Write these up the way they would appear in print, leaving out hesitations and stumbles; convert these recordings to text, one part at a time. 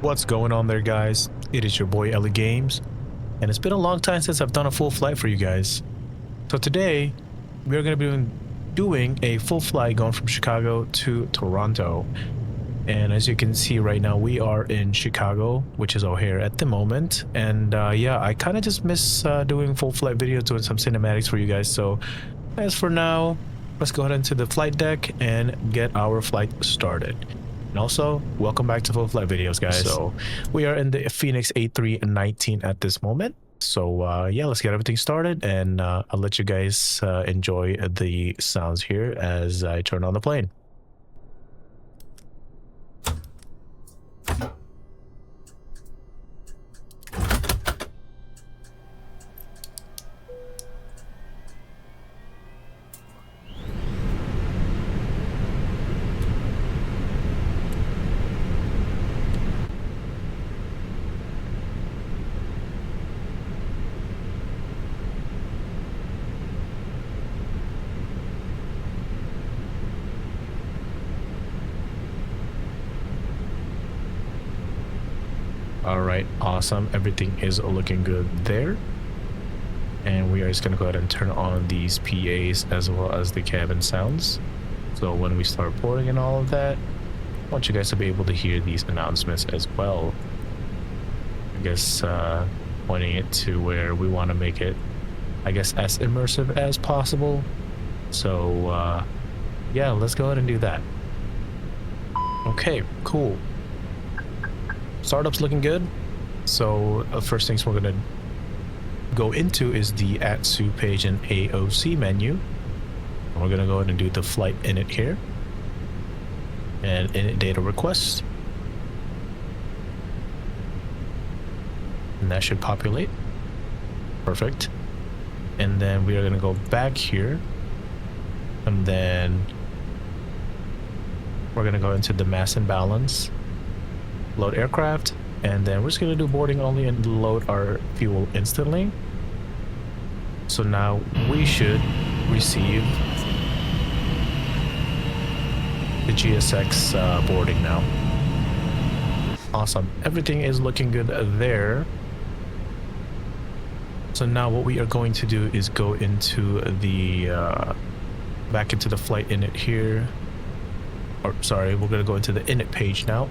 What's going on there, guys? It is your boy Ellie Games, and it's been a long time since I've done a full flight for you guys. So today, we're going to be doing a full flight going from Chicago to Toronto. And as you can see right now, we are in Chicago, which is O'Hare at the moment. And yeah, I kind of just miss doing full flight videos, doing some cinematics for you guys. So as for now, let's go ahead into the flight deck and get our flight started. And also, welcome back to Full Flight Videos, guys. So, we are in the Fenix A319 at this moment. So, yeah, let's get everything started, and I'll let you guys enjoy the sounds here as I turn on the plane. All right, awesome. Everything is looking good there. And we are just going to go ahead and turn on these PAs as well as the cabin sounds. So when we start boarding and all of that, I want you guys to be able to hear these announcements as well. I guess pointing it to where we want to make it, I guess, as immersive as possible. So yeah, let's go ahead and do that. Okay, cool. Startup's looking good. So first things we're gonna go into is the ATSU page and AOC menu. And we're gonna go ahead and do the flight init here and init data request, and that should populate. Perfect. And then we are gonna go back here, and then we're gonna go into the mass and balance, load aircraft, and then we're just going to do boarding only and load our fuel instantly. So now we should receive the GSX boarding now. Awesome. Everything is looking good there. So now what we are going to do is go into the back into the flight init here. Or sorry, we're going to go into the init page now.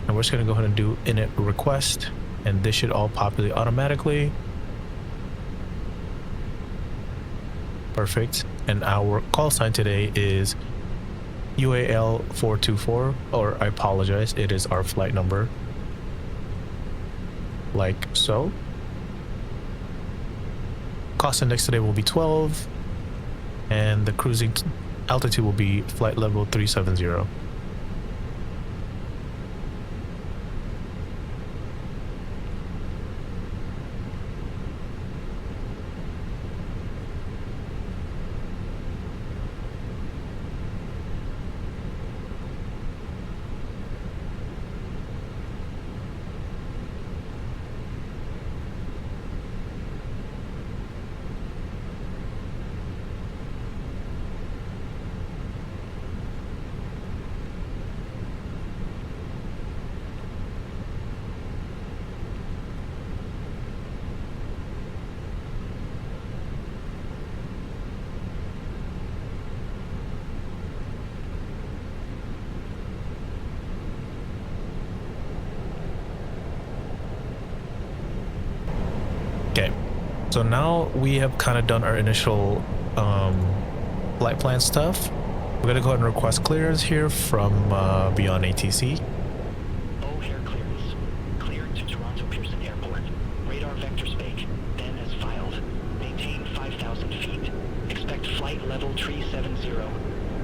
And we're just going to go ahead and do init request, and this should all populate automatically. Perfect. And our call sign today is UAL 424, or I apologize, it is our flight number, like so. Cost index today will be 12, and the cruising altitude will be flight level 370. Okay, so now we have kind of done our initial flight plan stuff. We're gonna go ahead and request clearance here from Beyond ATC. O'Hare clearance. Cleared to Toronto Pearson Airport. Radar vector spake. Then as filed. Maintain 5,000 feet. Expect flight level 370.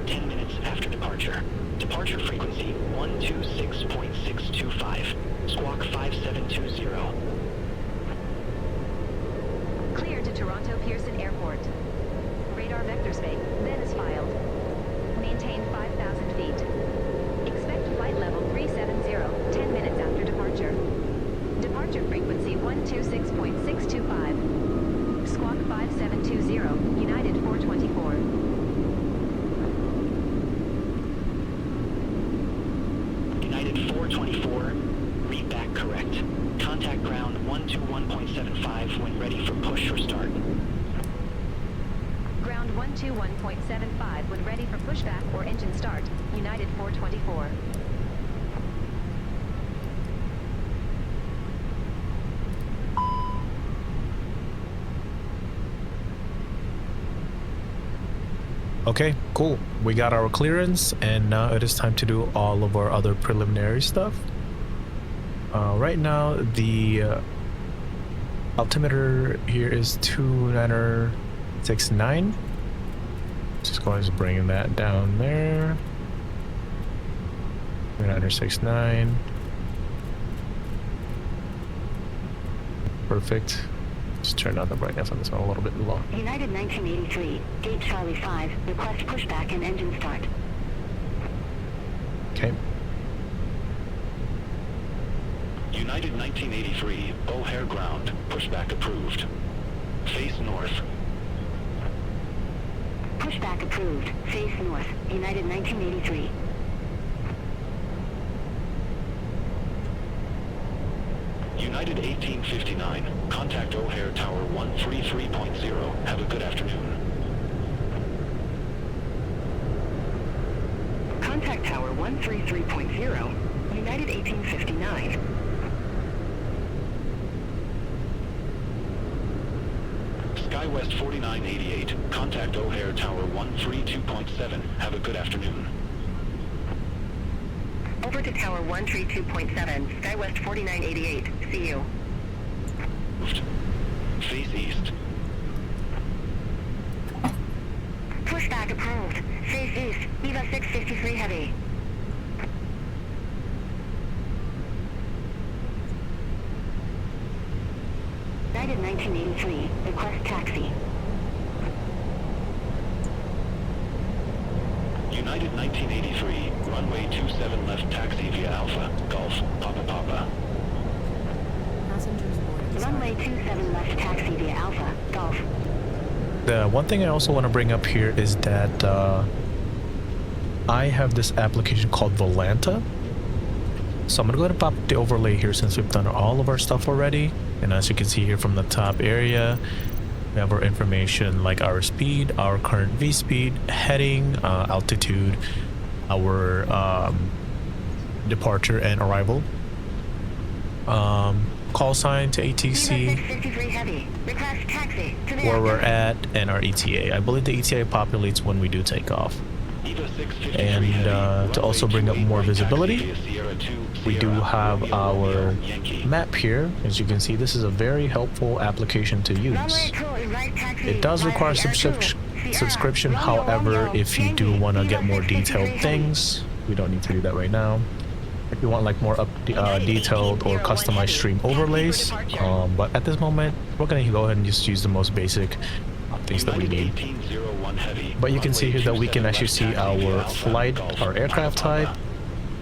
10 minutes after departure. Departure frequency 126.625. Squawk 5720. Clear to Toronto Pearson Airport. Radar vector space, then is filed. Maintain 5,000 feet. Expect flight level 370, 10 minutes after departure. Departure frequency 126.625. Squawk 5720, United 424. United 424, read back correct. Contact ground 121.75 when ready for push or start. Ground 121.75 when ready for pushback or engine start. United 424. Okay, cool. We got our clearance, and now it is time to do all of our other preliminary stuff. Right now, the altimeter here is 2969. Just going to bring that down there. 2969. Perfect. Just turn down the brightness on this one a little bit low. United 1983, gate Charlie 5, request pushback and engine start. Okay. United 1983, O'Hare ground, pushback approved. Face north. Pushback approved, face north, United 1983. United 1859, contact O'Hare Tower 133.0. Have a good afternoon. Contact Tower 133.0, United 1859. SkyWest 4988, contact O'Hare Tower 132.7. Have a good afternoon. Over to Tower 132.7, SkyWest 4988, see you. Face east. Pushback approved, face east, EVA 653 heavy. United 1983, request taxi. United 1983, runway 27 left taxi via Alpha, Golf, Papa Papa. Passengers boarding. Runway 27 left taxi via Alpha, Golf. The one thing I also want to bring up here is that I have this application called Volanta. So I'm going to go ahead and pop the overlay here since we've done all of our stuff already. And as you can see here from the top area, we have our information like our speed, our current V speed, heading, altitude, our departure and arrival, call sign to ATC, where we're at, and our ETA. I believe the ETA populates when we do take off. And to also bring up more visibility, we do have our map here. As you can see, this is a very helpful application to use. It does require subscription, however, if you do want to get more detailed things, we don't need to do that right now. If you want like more detailed or customized stream overlays, but at this moment, we're going to go ahead and just use the most basic things that we need. But you can see here that we can actually see our flight, our aircraft type,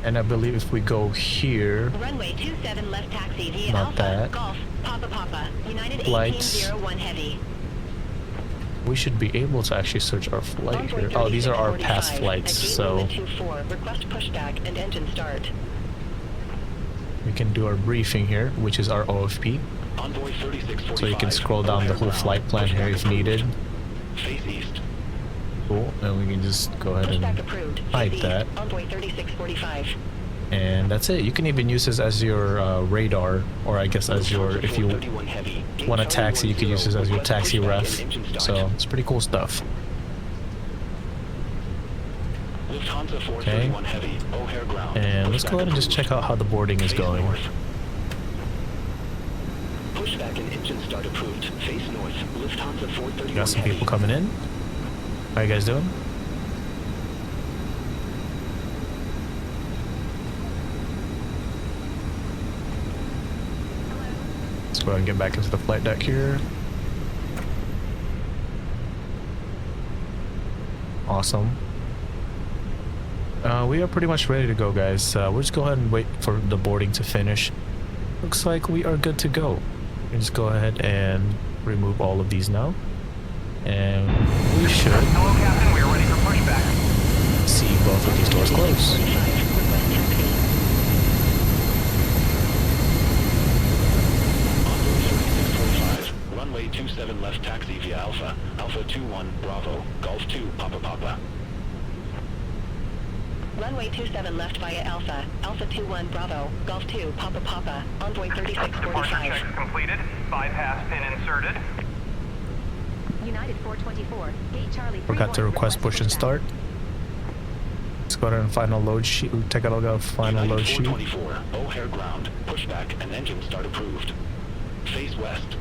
and I believe if we go here, Runway 27 left taxi via not Alpha, that, Golf, Papa Papa, United flights, 1801 heavy. we should be able to actually search our flight here. Oh, these are our past flights, so request pushback and engine start. we can do our briefing here, which is our OFP. So you can scroll down the whole flight plan here if needed. Face east. Cool, and we can just go ahead and hide that. Envoy 3645. And that's it. You can even use this as your radar, or I guess as your, if you want a taxi, you can use this as your taxi ref. So it's pretty cool stuff. Okay, and let's go ahead and just check out how the boarding is going. Pushback and engine start approved. Face north. Lufthansa 431 Got some heavy. people coming in. How you guys doing? Let's go ahead and get back into the flight deck here. Awesome. We are pretty much ready to go, guys. We'll just go ahead and wait for the boarding to finish. Looks like we are good to go. We can just go ahead and remove all of these now. And we should Hello, Captain. We are ready for pushback. see both of these doors close. 27 left via Alpha. Alpha 21 Bravo. Golf 2 Papa Papa. Envoy Departure 3645. checks completed. Bypass pin inserted. United 424. Gate Charlie 31. Forgot to request push and pushback. start. Let's go ahead and final load sheet. Take a look at final United load sheet. 424, O'Hare ground, pushback and engine start approved. Face west.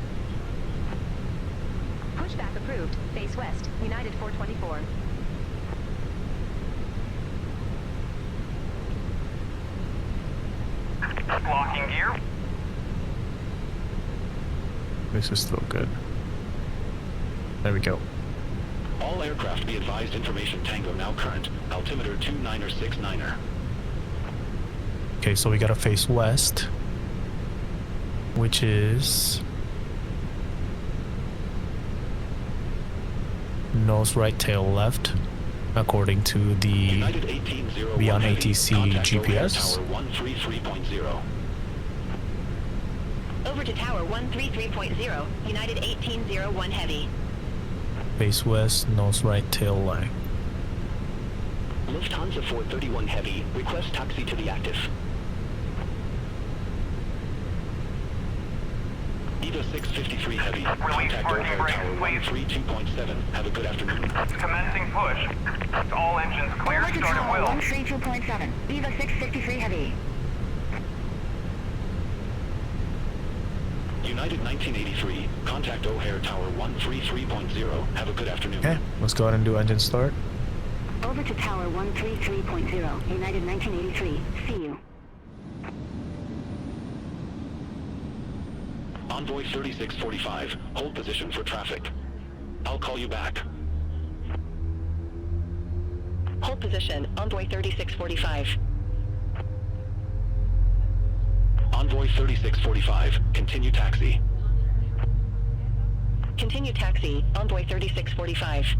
Pushback approved. Face west. United 424. Locking gear. This is still good. There we go. All aircraft be advised information Tango now current. Altimeter 2969er. Okay, so we gotta face west, which is nose right, tail left, according to the United 1801 Beyond Heavy, ATC contact O'Hare GPS. Tower 133.0. Over to Tower 133.0. United 1801 Heavy. face west, nose right, tail left. Lufthansa 431 Heavy, request taxi to the active. EVA 653 Heavy, contact parking O'Hare brakes, Tower please. 132.7. Have a good afternoon. Commencing push. All engines clear. Over to Start at Tower will. 132.7. EVA 653 Heavy. United 1983, contact O'Hare Tower 133.0. Have a good afternoon. Okay, let's go ahead and do engine start. Over to Tower 133.0. United 1983. See you. Envoy 3645, hold position for traffic. I'll call you back. Hold position. Envoy 3645. Envoy 3645, continue taxi. Continue taxi. Envoy 3645.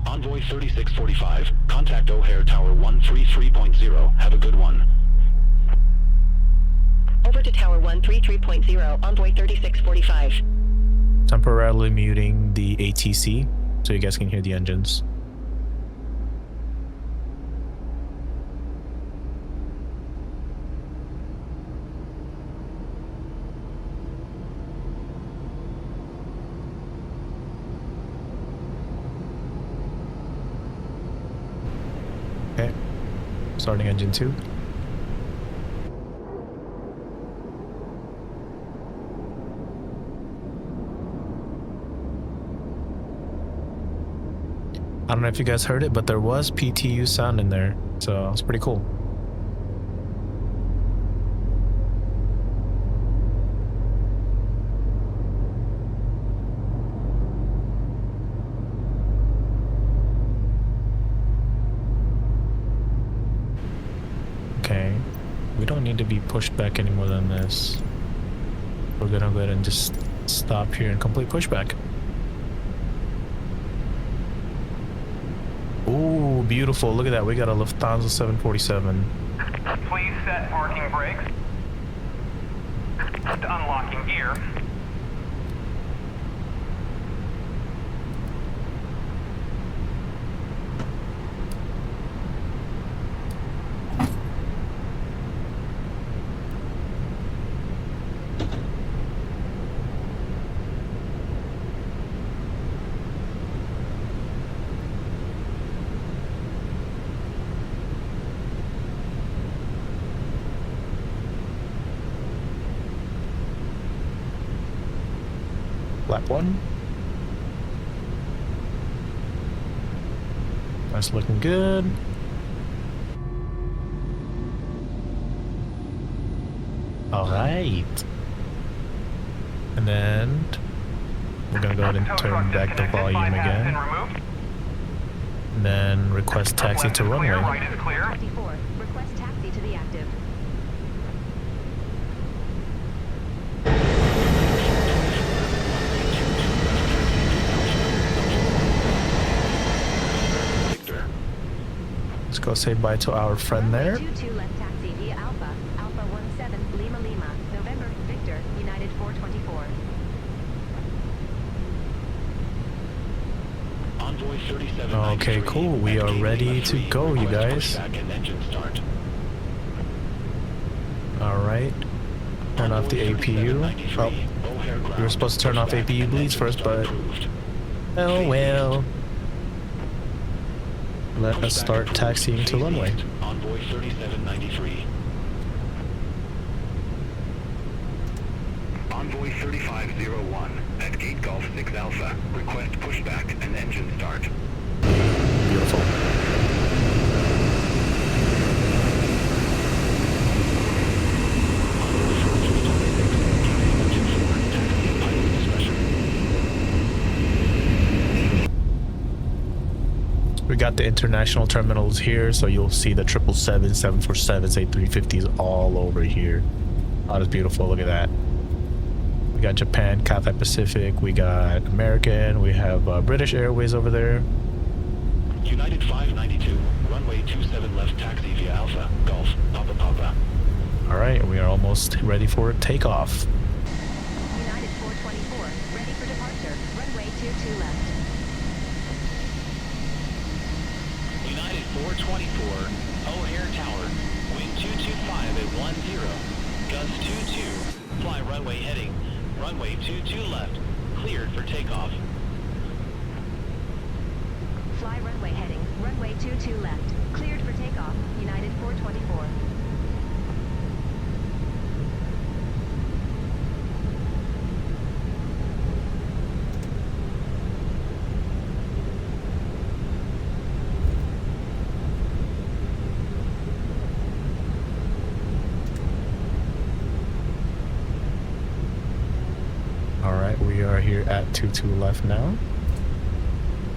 Envoy 3645, contact O'Hare Tower 133.0. Have a good one. Over to Tower 133.0. Envoy 3645. Temporarily muting the ATC so you guys can hear the engines. Okay, starting engine 2. I don't know if you guys heard it, but there was PTU sound in there, so it's pretty cool. Okay, we don't need to be pushed back any more than this. We're gonna go ahead and just stop here and complete pushback. Ooh, beautiful. Look at that. We got a Lufthansa 747. Please set parking brakes. Unlocking gear. Lap 1. That's looking good. All right. And then we're gonna go ahead and Tow turn truck back the disconnected. volume Bypass pin again. removed. And then request taxi Left to is clear. runway. Right is clear. 24. Request taxi to the active. Victor. Let's go say bye to our friend there. 22 left taxi via Alpha. Alpha 17 Lima Lima. November Victor. United 424. Envoy Envoy 3793. Okay, cool. We are at gate ready Lima to 3, go, you request guys. pushback and engine start. All right. Turn off the APU. Oh, we were supposed to turn off APU bleeds first, but oh well. Let us start taxiing to runway. Envoy 3793. Envoy 3501 at gate Golf 6 Alpha. Request pushback and engine start. Beautiful. We got the international terminals here, so you'll see the 777s, 747s, A350s all over here. Oh, that's beautiful. Look at that. We got Japan, Cathay Pacific, we got American, we have British Airways over there. United 592, runway 27 left taxi via Alpha, Golf, Papa Papa. All right, we are almost ready for takeoff. United 424, ready for departure. Runway 22 left. United 424, O'Hare Tower, wind 225 at 10, gust 22, fly runway heading, runway 22 left, cleared for takeoff. Fly runway heading, runway 22 left. Cleared for takeoff, United 424. All right, we are here at 22 left now.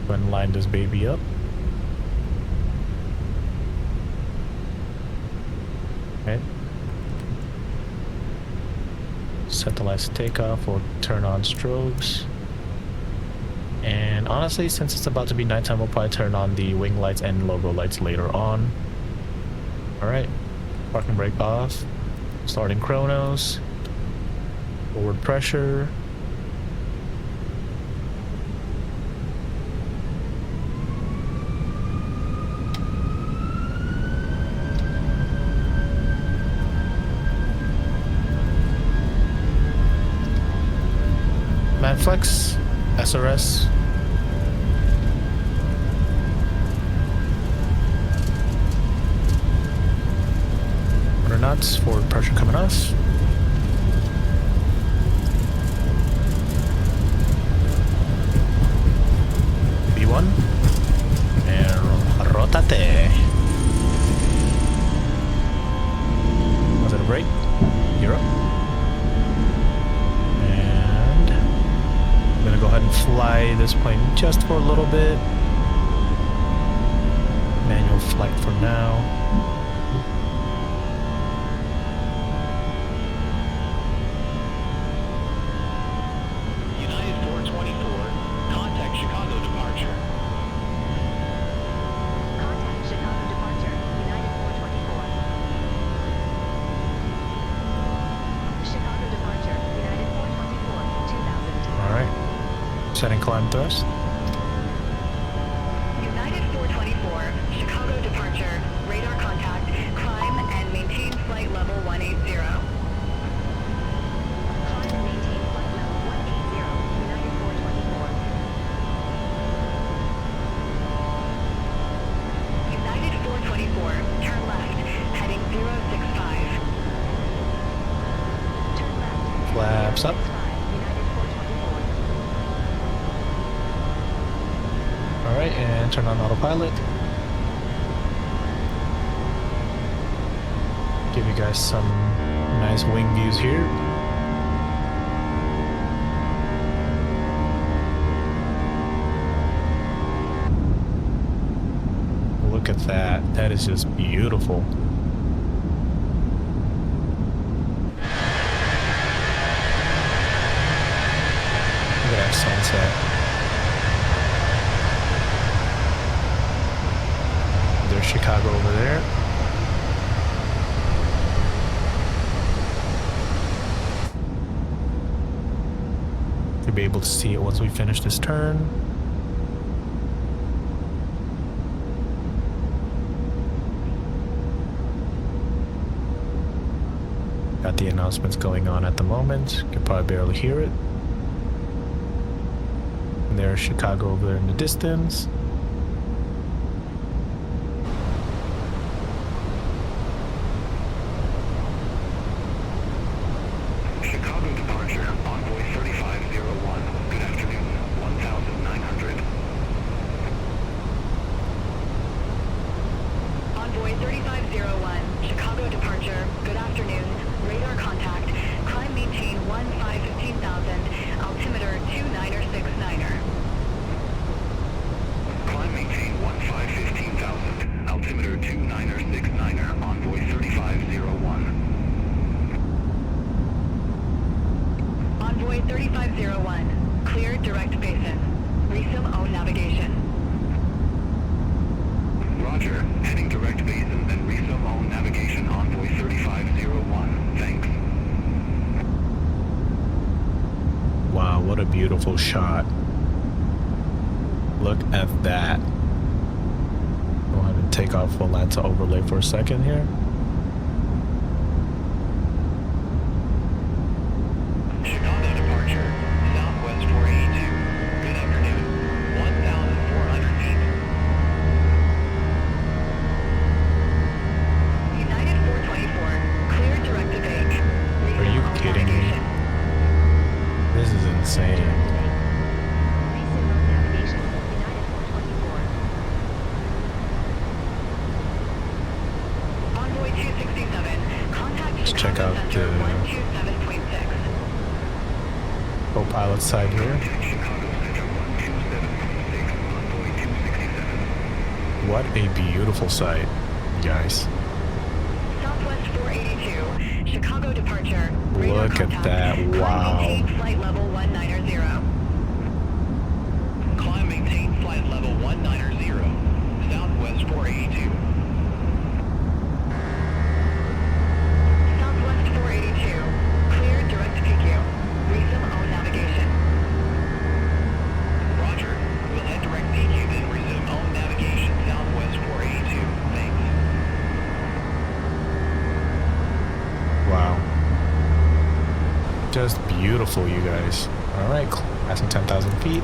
Go ahead and line this baby up. Okay. Set the lights to takeoff. We'll turn on strobes. And honestly, since it's about to be nighttime, we'll probably turn on the wing lights and logo lights later on. All right. Parking brake off. Starting chronos. Forward pressure. Flex, SRS. Quarter knots, forward pressure coming off. B1. And rotate. Was it a break? You're up. I'm gonna go ahead and fly this plane just for a little bit. Manual flight for now. United 424, contact Chicago departure. Contact Chicago departure, United 424. Chicago departure, United 424, 2000. All right. Setting climb thrust. United 424, Chicago departure, radar contact, climb and maintain flight level 180. Climb and maintain flight level 180, United 424. United 424, turn left, heading 065. Turn left. Flaps up. 65, United 424. All right, and turn on autopilot. Give you guys some nice wing views here. Look at that. That is just beautiful. Look at that sunset. There's Chicago over there. You'll be able to see it once we finish this turn. Got the announcements going on at the moment. Can probably barely hear it. And there's Chicago over there in the distance. Chicago departure, Envoy 3501. Good afternoon, 1900. Envoy 3501, Chicago departure, good afternoon, radar contact, climb maintain 15,000, altimeter 29er69er. Climb maintain 15,000, altimeter 29er69er, Envoy 3501. Envoy 3501, clear direct basin, resume own navigation. Roger, heading direct basin, then resume own navigation, Envoy 3501. Thanks. Wow, what a beautiful shot. Look at that. Go ahead and take off full land to overlay for a second here. Chicago departure, Southwest 482. Good afternoon, 1,400 feet. United 424, clear direct to Vague. Are you kidding me? This is insane. Resume own navigation. United 424. Envoy 267, contact Let's Chicago check out Center the 127.6. co-pilot side here. Chicago Center 127.6, Envoy 267. What a beautiful sight, guys. Southwest 482, Chicago departure. Radar Look at contact. that, Climb wow. maintain flight level 190. Climb maintain flight level 190, Southwest 482. Southwest 482, clear direct to PQ. Resume own navigation. Roger, we'll head direct PQ, then resume own navigation, Southwest 482. Thanks. Wow. Just beautiful, you guys. All right, passing 10,000 feet.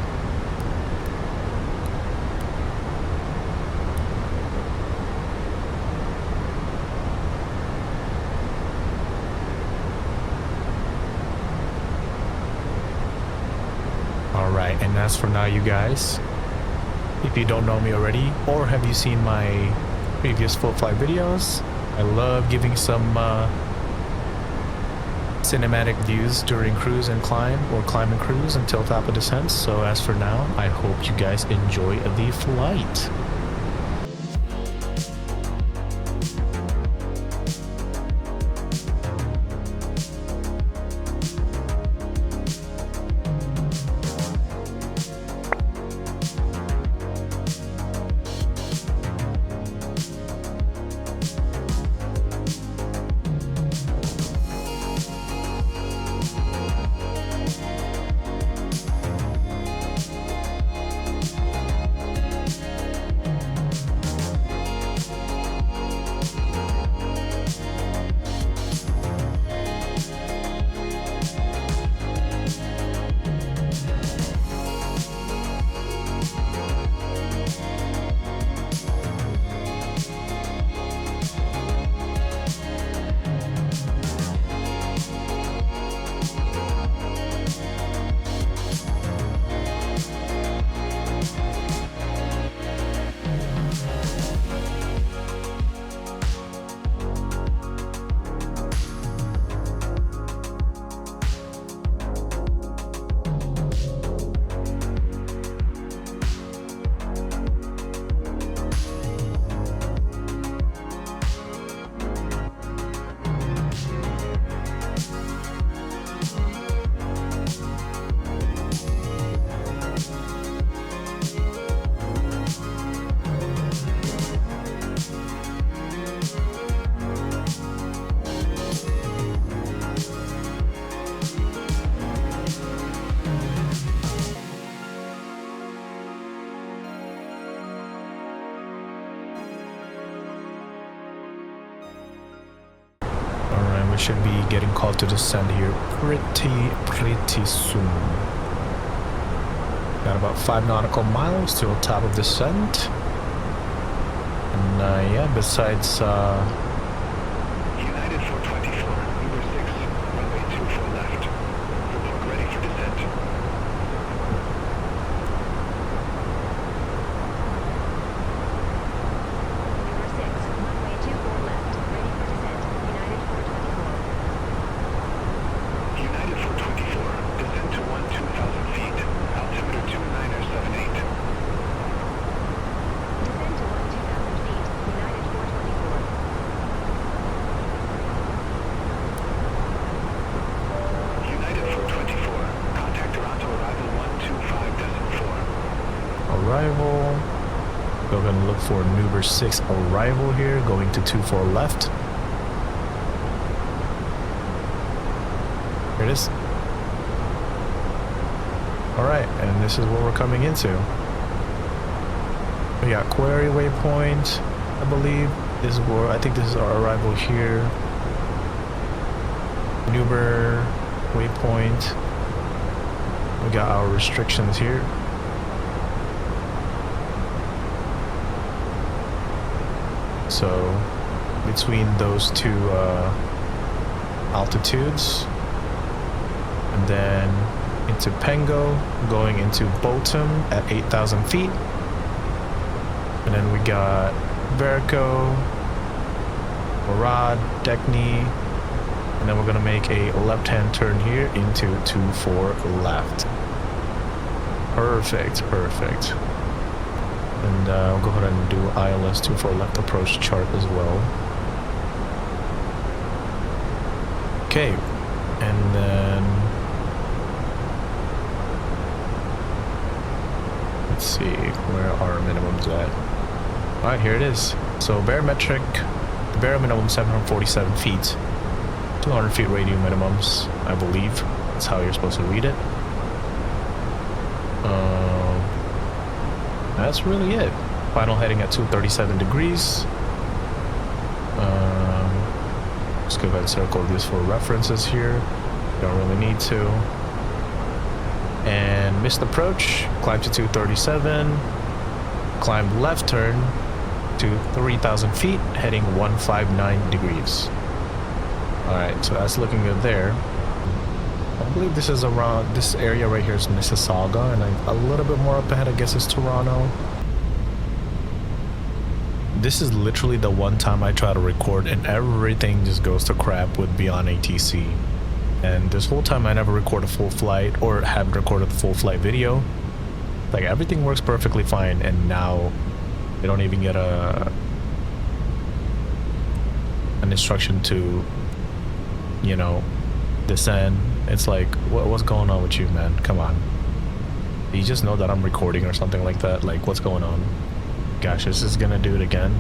All right, and as for now, you guys, if you don't know me already, or have you seen my previous full flight videos, I love giving some cinematic views during cruise and climb, or climb and cruise until top of descent. So as for now, I hope you guys enjoy the flight. we should be getting called to descend here pretty soon. Got about 5 nautical miles to the top of descent. And yeah, besides United 424, Uber 6, runway 24 left. Report ready for descent. Uber 6, runway 24 left, ready for descent. United 424. United 424, descend to 12,000 feet. Altimeter 2978. Descend to 12,000 feet. United 424. United 424, contact Toronto arrival 125.4. arrival. We're going to look for an Uber 6 arrival here, going to 24 left. Here it is. Alright, and this is what we're coming into. We got Quarry Waypoint, I believe. This is where, I think this is our arrival here. Uber Waypoint. We got our restrictions here. So between those two altitudes, and then into Pengo, going into Bolton at 8,000 feet, and then we got Verico, Murad, Dekni, and then we're gonna make a left-hand turn here into 24 left. Perfect, perfect. And I'll go ahead and do ILS 24 left approach chart as well. Okay, and then let's see where our minimums at. All right, here it is. So barometric, the bare minimum 747 feet, 200 feet radio minimums, I believe. That's how you're supposed to read it. That's really it. Final heading at 237 degrees. Let's go ahead and circle these for references here. Don't really need to. And missed approach, climb to 237, climb left turn to 3,000 feet, heading 159 degrees. Alright, so that's looking good there. I believe this is around, this area right here is Mississauga, and a little bit more up ahead I guess is Toronto. This is literally the one time I try to record and everything just goes to crap with Beyond ATC. And this whole time I never record a full flight or haven't recorded the full flight video. Like everything works perfectly fine, and now they don't even get an instruction to, you know, descend. It's like, what's going on with you, man? Come on. You just know that I'm recording or something like that. Like, what's going on? Gosh, this is gonna do it again.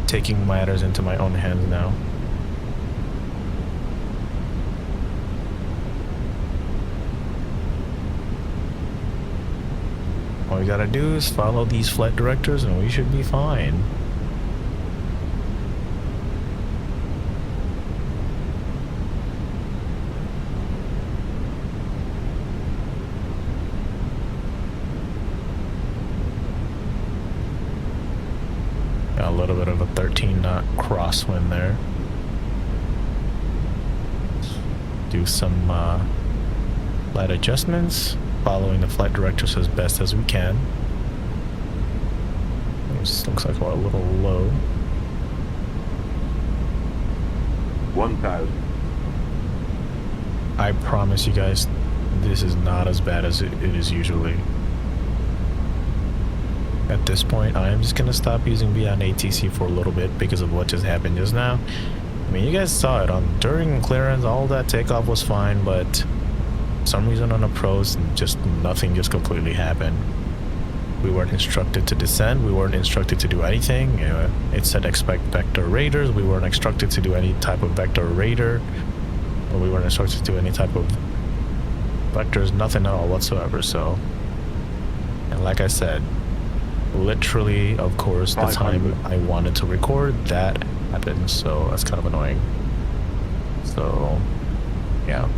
Taking matters into my own hands now. All we gotta do is follow these flight directors and we should be fine. Got a little bit of a 13-knot crosswind there. Do some light adjustments, following the flight directors as best as we can. This looks like we're a little low. 1,000. I promise you guys, this is not as bad as it is usually. At this point, I am just gonna stop using Beyond ATC for a little bit because of what just happened just now. I mean, you guys saw it on during clearance, all that takeoff was fine, but for some reason on approach, just nothing just completely happened. We weren't instructed to descend. We weren't instructed to do anything. It said expect vector radars. We weren't instructed to do any type of vector radar. But we weren't instructed to do any type of vectors, nothing at all whatsoever. So, and like I said, literally, of course, the time I wanted to record, that happened. So that's kind of annoying. So, yeah.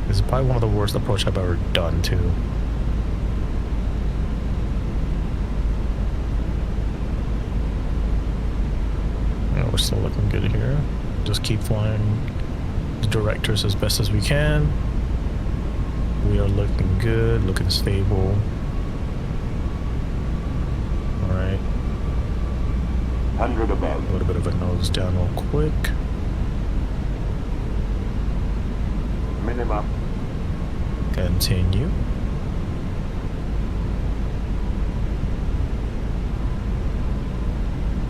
This is probably one of the worst approach I've ever done, too. Yeah, we're still looking good here. Just keep flying the directors as best as we can. We are looking good, looking stable. Alright. 100 above. A little bit of a nose down real quick. Minimum. Continue.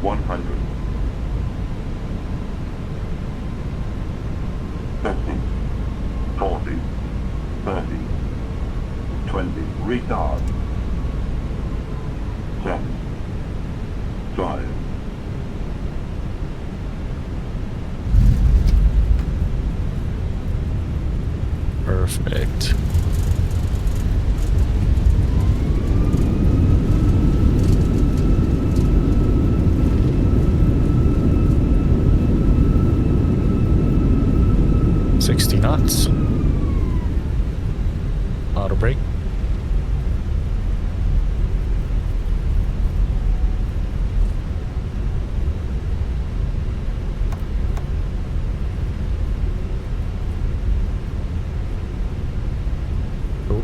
$100. 50, 40, 30, 20, retard. 10, 5. Perfect. Knots. Auto brake. Oh.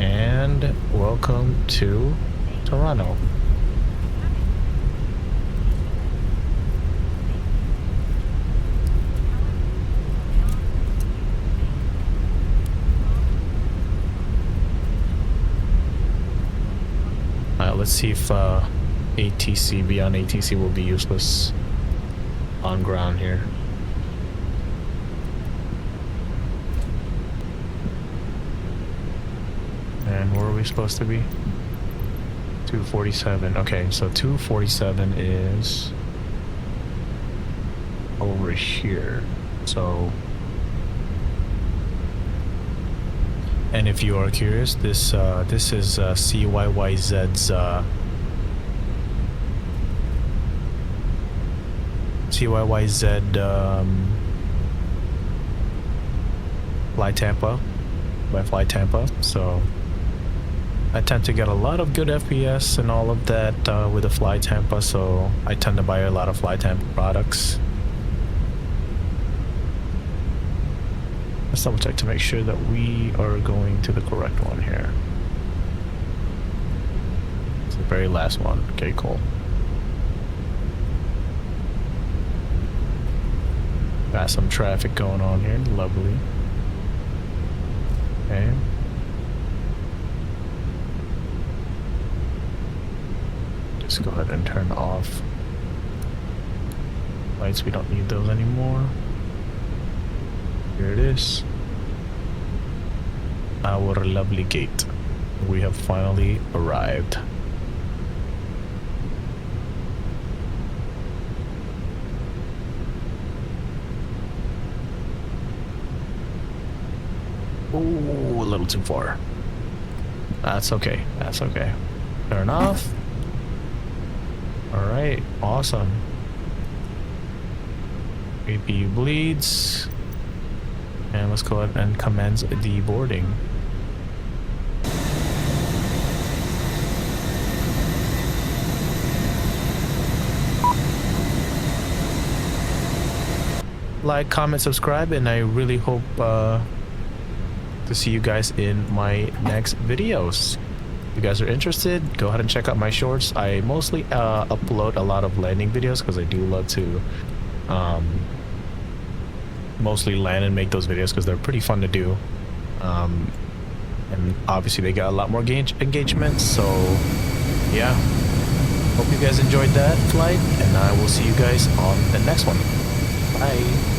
And welcome to Toronto. Let's see if ATC, beyond ATC, will be useless on ground here. And where are we supposed to be? 247. Okay, so 247 is over here. So, and if you are curious, this is CYYZ's CYYZ Fly Tampa by Fly Tampa. So I tend to get a lot of good FPS and all of that with the Fly Tampa, so I tend to buy a lot of Fly Tampa products. Let's double check to make sure that we are going to the correct one here. It's the very last one. Okay, cool. Got some traffic going on here. Lovely. Okay. Just go ahead and turn off lights. We don't need those anymore. Here it is. Our lovely gate. We have finally arrived. Ooh, a little too far. That's okay. That's okay. Turn off. Alright, awesome. APU bleeds. And let's go ahead and commence the boarding. Like, comment, subscribe, and I really hope to see you guys in my next videos. If you guys are interested, go ahead and check out my shorts. I mostly upload a lot of landing videos because I do love to mostly land and make those videos because they're pretty fun to do. And obviously they got a lot more engagement. So yeah, hope you guys enjoyed that flight, and I will see you guys on the next one. Bye.